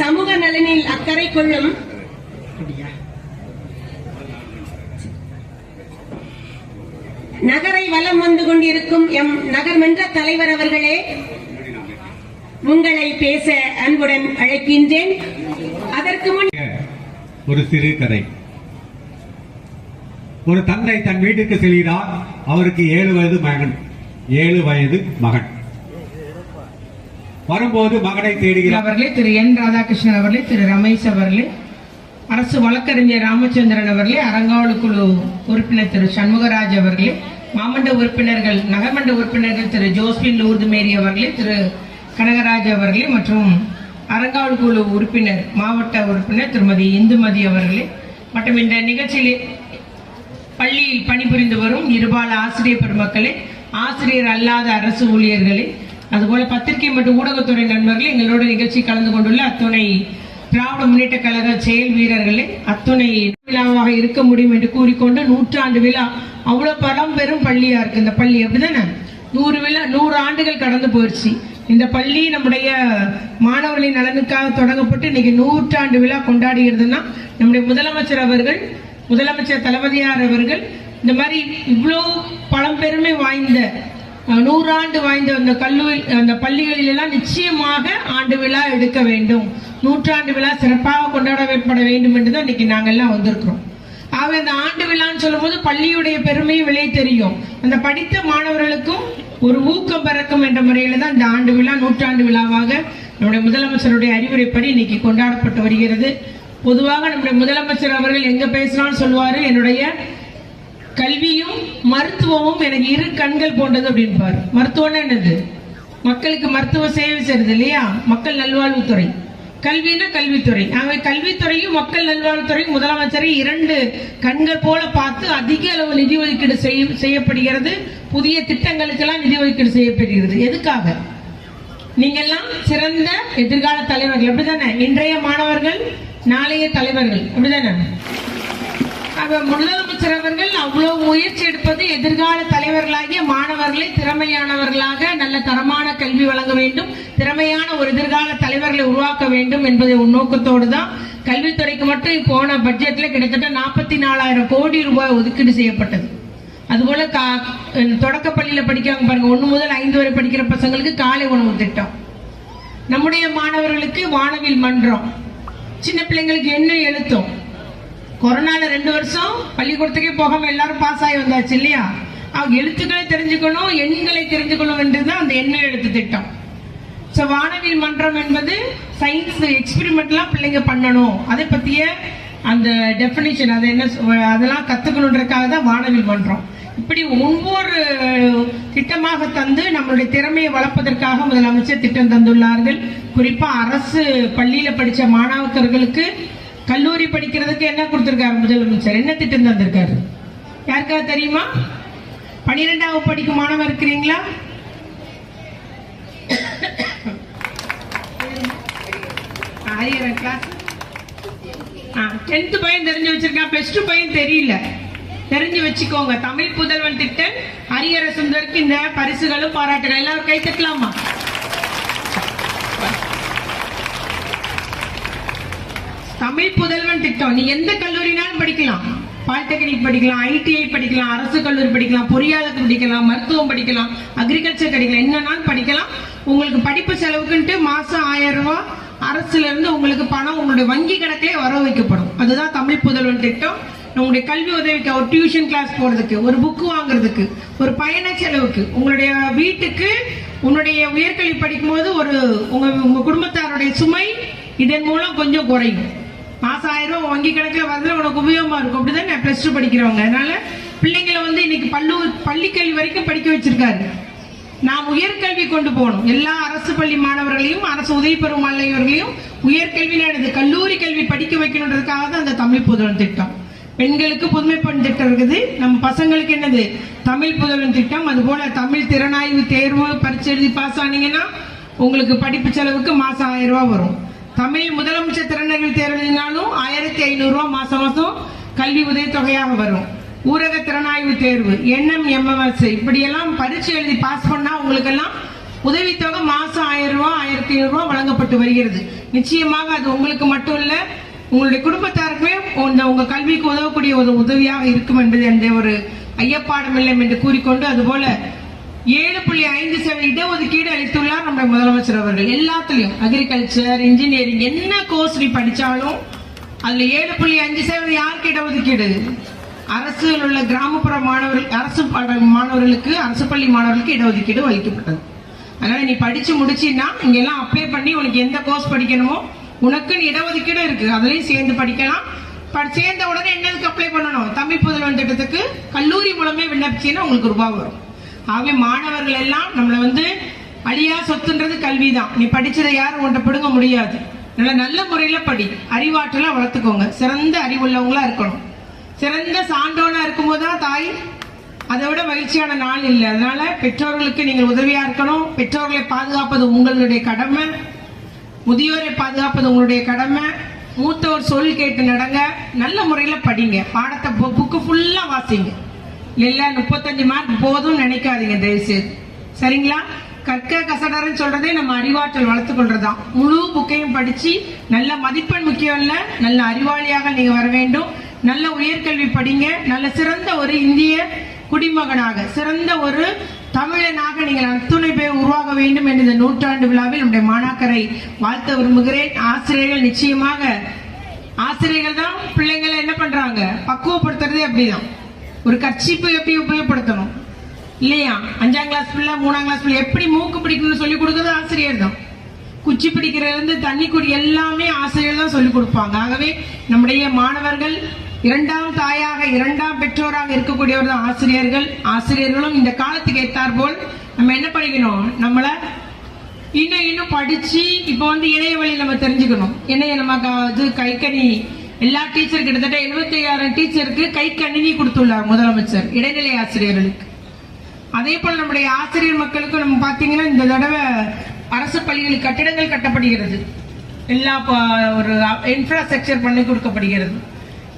சமூக நலனில் அக்கறை கொள்ளும் நகரை வலம் வந்து கொண்டிருக்கும் எம் நகர்மன்ற தலைவர் அவர்களே, உங்களை பேச அன்புடன் அழைக்கின்றேன். அதற்கு முன் ஒரு சிறு கதை. ஒரு தந்தை தன் வீட்டுக்கு செல்கிறார். அவருக்கு 7 வயது மகன். வரும்போது மகனை தேடுகிறார். அவர்களே, திரு என் ராதாகிருஷ்ணன் அவர்களே, திரு ரமேஷ் அவர்களே, அரசு வழக்கறிஞர் ராமச்சந்திரன் அவர்களே, அறங்காவலர் குழு உறுப்பினர் திரு சண்முகராஜ் அவர்களே, மாமண்ட உறுப்பினர்கள் நகர்மன்ற உறுப்பினர்கள் திரு ஜோஸ்பின் லூர்து மேரி அவர்களே, திரு கனகராஜ் அவர்களே மற்றும் அறங்காவலர் குழு உறுப்பினர் மாவட்ட உறுப்பினர் திருமதி இந்துமதி அவர்களே மற்றும் இந்த நிகழ்ச்சியில் பள்ளியில் பணிபுரிந்து வரும் இருபால ஆசிரியர் பெருமக்களே, ஆசிரியர் அல்லாத அரசு ஊழியர்களே, அதுபோல பத்திரிகை மற்றும் ஊடகத்துறை நண்பர்களே, எங்களோட நிகழ்ச்சி கலந்து கொண்டுள்ள அத்துணை திராவிட முன்னேற்ற கழக செயல் வீரர்களே, அத்துணை விழாவாக இருக்க முடியும் என்று கூறிக்கொண்டு 100 விழா அவ்வளவு பழம்பெரும் பள்ளியா இருக்கு இந்த பள்ளி. அப்படிதானே 100 ஆண்டுகள் கடந்து போயிடுச்சு. இந்த பள்ளி நம்முடைய மாணவர்களின் நலனுக்காக தொடங்கப்பட்டு இன்னைக்கு 100 விழா கொண்டாடுகிறதுனா நம்முடைய முதலமைச்சர் தளபதியார் அவர்கள் இந்த மாதிரி இவ்வளோ பழம்பெருமை வாய்ந்த 100 ஆண்டு வாய்ந்த அந்த பள்ளிகளில் எல்லாம் நிச்சயமாக ஆண்டு விழா எடுக்க வேண்டும், 100 விழா சிறப்பாக கொண்டாடப்பட வேண்டும் என்றுதான் இன்னைக்கு நாங்கள் எல்லாம் வந்திருக்கிறோம். ஆக அந்த ஆண்டு விழான்னு சொல்லும் போது பள்ளியுடைய பெருமை விலை தெரியும். அந்த படித்த மாணவர்களுக்கும் ஒரு ஊக்கம் பிறக்கும் என்ற முறையில தான் இந்த ஆண்டு விழா 100 விழாவாக நம்முடைய முதலமைச்சருடைய அறிவுரைப்படி இன்னைக்கு கொண்டாடப்பட்டு வருகிறது. பொதுவாக நம்முடைய முதலமைச்சர் அவர்கள் எங்க பேசினாலும் சொல்லுவாரு, என்னுடைய கல்வியும் மருத்துவமும் எனக்கு 2 கண்கள் போன்றது அப்படின்பாரு. மருத்துவம்னா என்னது? மக்களுக்கு மருத்துவ சேவை செய்யறது இல்லையா, மக்கள் நல்வாழ்வுத்துறை. கல்வினா கல்வித்துறை. ஆகவே கல்வித்துறையும் மக்கள் நல்வாழ்வுத்துறையும் முதலமைச்சரை 2 கண்கள் போல பார்த்து அதிக அளவு நிதி ஒதுக்கீடு செய்யப்படுகிறது. புதிய திட்டங்களுக்கெல்லாம் நிதி ஒதுக்கீடு செய்யப்படுகிறது. எதுக்காக? நீங்க எல்லாம் சிறந்த எதிர்கால தலைவர்கள், அப்படிதானே? இன்றைய மாணவர்கள் நாளைய தலைவர்கள், அப்படிதானே? முதலமைச்சர் அவர்கள் அவ்வளவு முயற்சி எடுப்பது எதிர்கால தலைவர்களாகிய மாணவர்களை திறமையானவர்களாக நல்ல தரமான கல்வி வழங்க வேண்டும், திறமையான ஒரு எதிர்கால தலைவர்களை உருவாக்க வேண்டும் என்பதை நோக்கத்தோடு தான் கல்வித்துறைக்கு மட்டும் போன பட்ஜெட்ல கிட்டத்தட்ட 44,000 கோடி ரூபாய் ஒதுக்கீடு செய்யப்பட்டது. அதுபோல தொடக்க பள்ளியில படிக்கிறாங்க பாருங்க, 1 முதல் 5 வரை படிக்கிற பசங்களுக்கு காலை உணவு திட்டம், நம்முடைய மாணவர்களுக்கு வானவில் மன்றம், சின்ன பிள்ளைங்களுக்கு என்ன எழுத்தும். கொரோனால 2 வருஷம் பள்ளிக்கூடத்துக்கே போகாம எல்லாரும் பாஸ் ஆகி வந்தாச்சு இல்லையா? அவங்க எழுத்துக்களை தெரிஞ்சுக்கணும், எண்களை தெரிஞ்சுக்கணும் என்றுதான் அந்த எண்ண எழுத்து திட்டம். வானவில் மன்றம் என்பது சயின்ஸ் எக்ஸ்பெரிமெண்ட்லாம் பிள்ளைங்க பண்ணணும், அதை பத்திய அந்த டெபினிஷன் அது என்ன அதெல்லாம் கத்துக்கணுன்றதுக்காக தான் வானவில் மன்றம். இப்படி ஒவ்வொரு திட்டமாக தந்து நம்மளுடைய திறமையை வளர்ப்பதற்காக முதலமைச்சர் திட்டம் தந்துள்ளார்கள். குறிப்பா அரசு பள்ளியில படிச்ச மாணவர்களுக்கு கல்லூரி படிக்கிறதுக்கு என்ன கொடுத்திருக்காரு முதலமைச்சர்? என்ன திட்டம் தந்திருக்காரு? யாருக்காவது தெரியுமா? 12வது படிக்கும் மாணவர் இருக்கிறீங்களா? கிளாஸ் 10th பையன் தெரிஞ்சு வச்சிருக்கான், +2 பையன் தெரியல, தெரிஞ்சு வச்சுக்கோங்க. தமிழ் புதல்வன் திட்டம் ஹரிஹர சுந்தருக்கு இந்த பரிசுகளும் பாராட்டுகள். எல்லாரும் கை தட்டலாமா? தமிழ் புதல்வன் திட்டம் நீ எந்த கல்லூரினாலும் படிக்கலாம், பாலிடெக்னிக் படிக்கலாம், ITI படிக்கலாம், அரசு கல்லூரி படிக்கலாம், பொறியாளர் படிக்கலாம், மருத்துவம் படிக்கலாம், அக்ரிகல்ச்சர் படிக்கலாம், என்னன்னாலும் படிக்கலாம். உங்களுக்கு படிப்பு செலவுக்குன்ட்டு மாசம் 1000 ரூபாய் அரசுல இருந்து உங்களுக்கு பணம் உங்களுடைய வங்கி கணக்கிலே வர வைக்கப்படும். அதுதான் தமிழ் புதல்வன் திட்டம். உங்களுடைய கல்வி உதவிக்கு, ஒரு டியூஷன் கிளாஸ் போறதுக்கு, ஒரு புக்கு வாங்குறதுக்கு, ஒரு பயண செலவுக்கு, உங்களுடைய வீட்டுக்கு உன்னுடைய உயர்கல்வி படிக்கும் போது உங்க குடும்பத்தாருடைய சுமை இதன் மூலம் கொஞ்சம் குறையும். மாசம் 1000 ரூபாய் வங்கி கணக்கில் வரதுல உனக்கு உபயோகமா இருக்கும். அப்படிதான் +2 படிக்கிறவங்க. அதனால பிள்ளைங்களை இன்னைக்கு பள்ளி கல்வி வரைக்கும் படிக்க வச்சிருக்காரு. நாம் உயர்கல்வி கொண்டு போகணும். எல்லா அரசு பள்ளி மாணவர்களையும், அரசு உதவி பெறும் மாணவர்களையும் உயர்கல்வி கல்லூரி கல்வி படிக்க வைக்கணுன்றதுக்காக தான் அந்த தமிழ் புதல்வன் திட்டம். பெண்களுக்கு புதுமை பெண் திட்டம் இருக்குது, நம்ம பசங்களுக்கு என்னது தமிழ் புதல்வன் திட்டம். அதுபோல தமிழ் திறனாய்வு தேர்வு பரீட்சை எழுதி பாஸ் ஆனீங்கன்னா உங்களுக்கு படிப்பு செலவுக்கு மாசம் 1000 ரூபாய் வரும். தமிழ் முதலமைச்சர் திறனறிவு தேர்வு எழுதினாலும் 1500 ரூபாய் மாசம் கல்வி உதவித்தொகையாக வரும். ஊரக திறனாய்வு தேர்வு, NMMS இப்படியெல்லாம் பரீட்சை எழுதி பாஸ் பண்ணா உங்களுக்கு எல்லாம் உதவித்தொகை மாசம் 1000 ரூபாய் 1500 ரூபாய் வழங்கப்பட்டு வருகிறது. நிச்சயமாக அது உங்களுக்கு மட்டும் இல்ல, உங்களுடைய குடும்பத்தாருக்குமே உங்க கல்விக்கு உதவக்கூடிய ஒரு உதவியாக இருக்கும் என்பது என்ற ஒரு ஐயப்பாடும் இல்லை என்று கூறிக்கொண்டு, அதுபோல 7.5% இடஒதுக்கீடு அளித்துள்ளார் நம்முடைய முதலமைச்சர் அவர்கள். எல்லாத்துலயும் அக்ரிகல்ச்சர், இன்ஜினியரிங் என்ன கோர்ஸ் நீ படிச்சாலும் அதுல 7.5% யாருக்கு இடஒதுக்கீடு? அரசில் உள்ள கிராமப்புற மாணவர்கள், அரசு மாணவர்களுக்கு, அரசு பள்ளி மாணவர்களுக்கு இடஒதுக்கீடு அளிக்கப்பட்டது. அதனால நீ படிச்சு முடிச்சின்னா இங்க எல்லாம் அப்ளை பண்ணி உனக்கு எந்த கோர்ஸ் படிக்கணுமோ உனக்குன்னு இடஒதுக்கீடு இருக்கு, அதுலயும் சேர்ந்து படிக்கலாம். சேர்ந்த உடனே என்னதுக்கு அப்ளை பண்ணணும்? தமிழ் புதல்வன் திட்டத்துக்கு கல்லூரி மூலமே விண்ணப்பிச்சீங்கன்னா உங்களுக்கு ரூபாய் வரும். ஆகவே மாணவர்கள் எல்லாம் நம்மள அழியா சொத்துன்றது கல்விதான். நீ படிச்சதை யாரும் உன்கிட்ட பிடுங்க முடியாது. நல்ல முறையில படி, அறிவாற்றலா வளர்த்துக்கோங்க, சிறந்த அறிவுள்ளவங்களா இருக்கணும். சிறந்த சான்றோனா இருக்கும்போதுதான் தாய் அதை விட மகிழ்ச்சியான நாள் இல்லை. அதனால பெற்றோர்களுக்கு நீங்கள் உதவியா இருக்கணும். பெற்றோர்களை பாதுகாப்பது உங்களுடைய கடமை, முதியோரை பாதுகாப்பது உங்களுடைய கடமை. மூத்தோர் சொல் கேட்டு நடங்க, நல்ல முறையில படிங்க, பாடத்தை புக்கு ஃபுல்லா வாசிங்க. இல்ல 35 மார்க் போதும் நினைக்காதீங்க தயவுசெய்து, சரிங்களா? கற்க கசடர்னு சொல்றதே நம்ம அறிவாற்றல் வளர்த்துக் கொள்றதுதான். முழு புக்கையும் படிச்சு நல்ல மதிப்பெண் முக்கியம் இல்ல, நல்ல அறிவாளியாக நீங்க வர வேண்டும். நல்ல உயர்கல்வி படிங்க, நல்ல சிறந்த ஒரு இந்திய குடிமகனாக, சிறந்த ஒரு தமிழனாக நீங்கள் அத்துணை பேர் உருவாக வேண்டும் என்ற இந்த நூற்றாண்டு விழாவில் நம்முடைய மாணாக்கரை வாழ்த்த விரும்புகிறேன். ஆசிரியர்கள் நிச்சயமாக, ஆசிரியர்கள் தான் பிள்ளைங்களை என்ன பண்றாங்க, பக்குவப்படுத்துறதே அப்படிதான். ஒரு கர்ச்சீப்பு எப்படி உபயோகப்படுத்தணும் இல்லையா? 5ஆம் கிளாஸ் பிள்ளை 3ஆம் கிளாஸ் பிள்ளை எப்படி மூக்கு பிடிக்கணும்னு சொல்லி கொடுக்கறது ஆசிரியர் தான். குச்சி பிடிக்கிறதுல இருந்து தண்ணி குடி எல்லாமே ஆசிரியர் தான் சொல்லிக் கொடுப்பாங்க. ஆகவே நம்முடைய மாணவர்கள் இரண்டாம் தாயாக, இரண்டாம் பெற்றோராக இருக்கக்கூடியவர் தான் ஆசிரியர்கள். ஆசிரியர்களும் இந்த காலத்துக்கு ஏற்றார் போல் நம்ம என்ன படிக்கணும், நம்மள இன்னும் படிச்சு இப்ப இணைய வழி நம்ம தெரிஞ்சுக்கணும். இணைய நமக்கு கைக்கணி எல்லா டீச்சர் கிட்டத்தட்ட 75,000 டீச்சருக்கு கை கணினி கொடுத்துள்ளார் முதலமைச்சர் இடைநிலை ஆசிரியர்களுக்கு. அதே போல நம்முடைய ஆசிரியர் மக்களுக்கு நம்ம பாத்தீங்கன்னா இந்த தடவை அரசு பள்ளிகளில் கட்டிடங்கள் கட்டப்படுகிறது, எல்லா ஒரு இன்ஃப்ராஸ்ட்ரக்சர் பண்ணி கொடுக்கப்படுகிறது,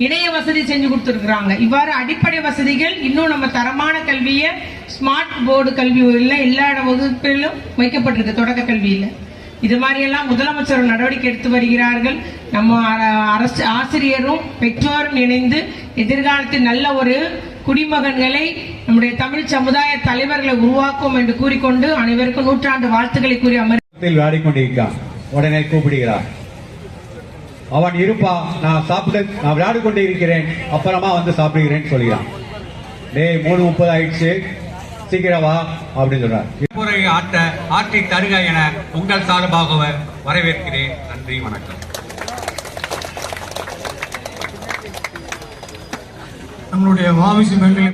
இணைய வசதி செஞ்சு கொடுத்துருக்காங்க. இவ்வாறு அடிப்படை வசதிகள் இன்னும் நம்ம தரமான கல்வியை ஸ்மார்ட் போர்டு கல்வி எல்லா வகுப்பிலும் வைக்கப்பட்டிருக்கு தொடக்க கல்வியில. இது மாதிரி எல்லாம் முதலமைச்சர் நடவடிக்கை எடுத்து வருகிறார்கள். நம்ம அரசு ஆசிரியரும் பெற்றோரும் இணைந்து எதிர்காலத்தில் நல்ல ஒரு குடிமகன்களை, நம்முடைய தமிழ் சமுதாய தலைவர்களை உருவாக்கும் என்று கூறிக்கொண்டு அனைவருக்கும் நூற்றாண்டு வாழ்த்துக்களை கூறி அமர்வில் விளையாடிக்கொண்டிருக்கான். உடனே கூப்பிடுகிறார். அவன் இருப்பா, நான் விளையாடி கொண்டு இருக்கிறேன், அப்புறமா சாப்பிடுகிறேன் சொல்கிறான். டேய் 3:30 ஆயிடுச்சு, சீக்கிரம் வா அப்படின்னு சொல்றார். முறை ஆற்றி தருக என உங்கள் சார்பாக வரவேற்கிறேன். நன்றி, வணக்கம். நம்மளுடைய வாவிசி மேல்நிலை